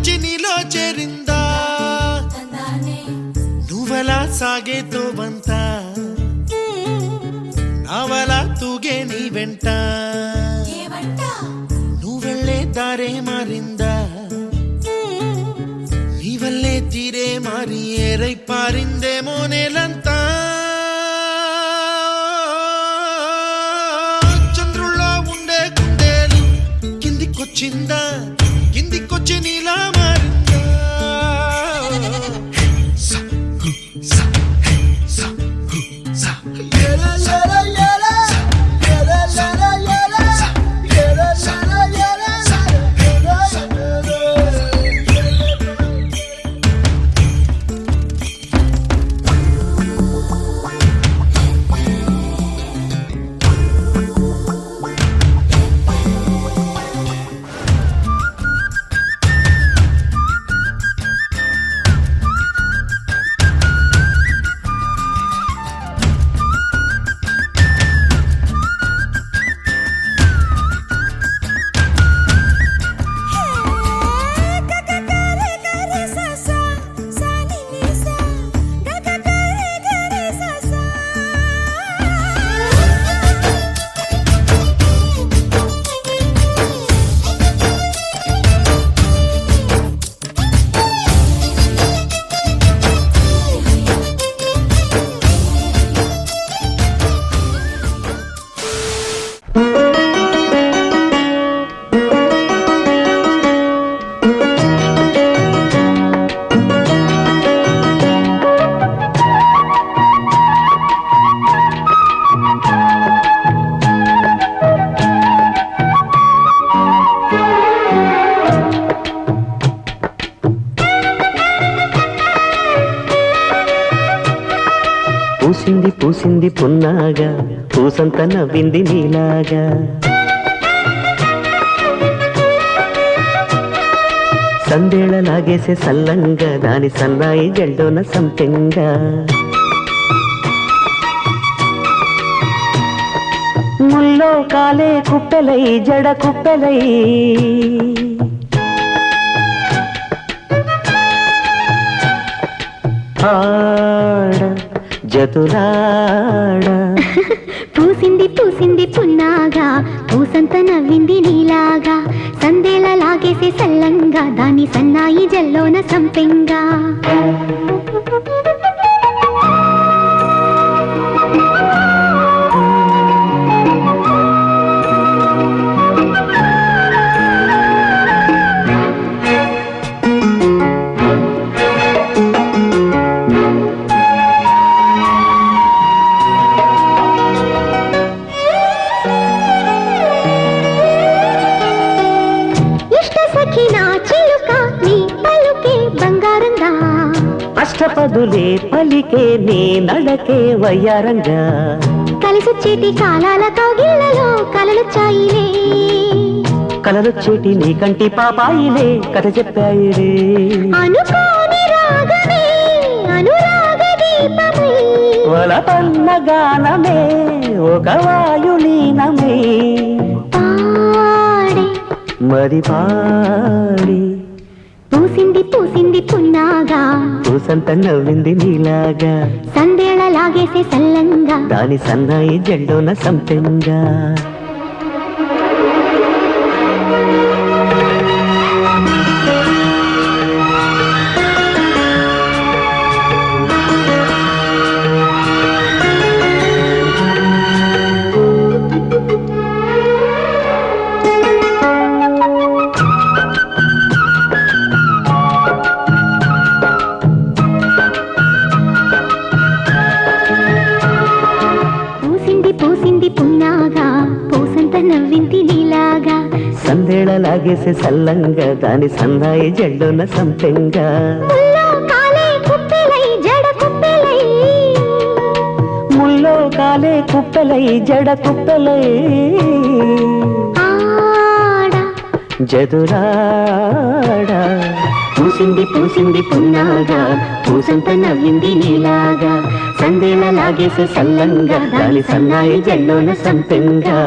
వచ్చి నీలో చేరిందా నువ్వలా సాగేతో బంత నావలా తూగే నీ వెంట నువ్వెళ్ళే దారే మారిందా నీ వల్లే తీరే మారి ఏరై పారిందేమో నేలంతా చంద్రుల్లో ఉండే కుందేలు కిందికొచ్చిందా కిందికొచ్చి నీలా మారిందా పూసింది పూసింది పున్నాగా పూసంత నవ్వింది నీలాగా సందేళ లాగేసే సల్లంగా దాని సన్నాయి జల్డోన సంపెంగా ముల్లో కాలే కుప్పెలై జడ కుప్పెలై ఆడ జతులాడ పూసింది పూసింది పున్నాగా పూసంత నవ్వింది నీలాగా సందేలా లాగేసే సల్లంగా దాని సన్నాయి జల్లోన సంపెంగా అష్టపదులే పలికే నీ నడకే వయ్యారంగా కలిసొచ్చేటి కాలాల కౌగిళ్లలో కలలొచ్చాయిలే కలలొచ్చేటి నీ కంటి పాపాయిలే కథ చెప్పాయిలే అనుకోని రాగమే అనురాగ దీపమై వలపన్న గానమే ఒక వాయులీనమే పాడే మరి పాడి పూసింది పూసింది పున్నాగా పూసంత నవ్వింది నీలాగా సందేళ లాగేసే సల్లంగా దాని సన్నాయి జల్డోన సంపెంగా పున్నాగా పూసంత నవ్వింది నీలాగా సందేళ లాగేసే సల్లంగా దాని సన్నాయి జల్డోన సంపెంగా ముల్లో కాలే కుప్పెలై జడ కుప్పెలై జదురాడా పూసింది పూసింది పున్నాగా పూసంత నవ్వింది నీలాగా సందేళ లాగేసే సల్లంగా దాని సన్నాయి జల్లోన సంపెంగా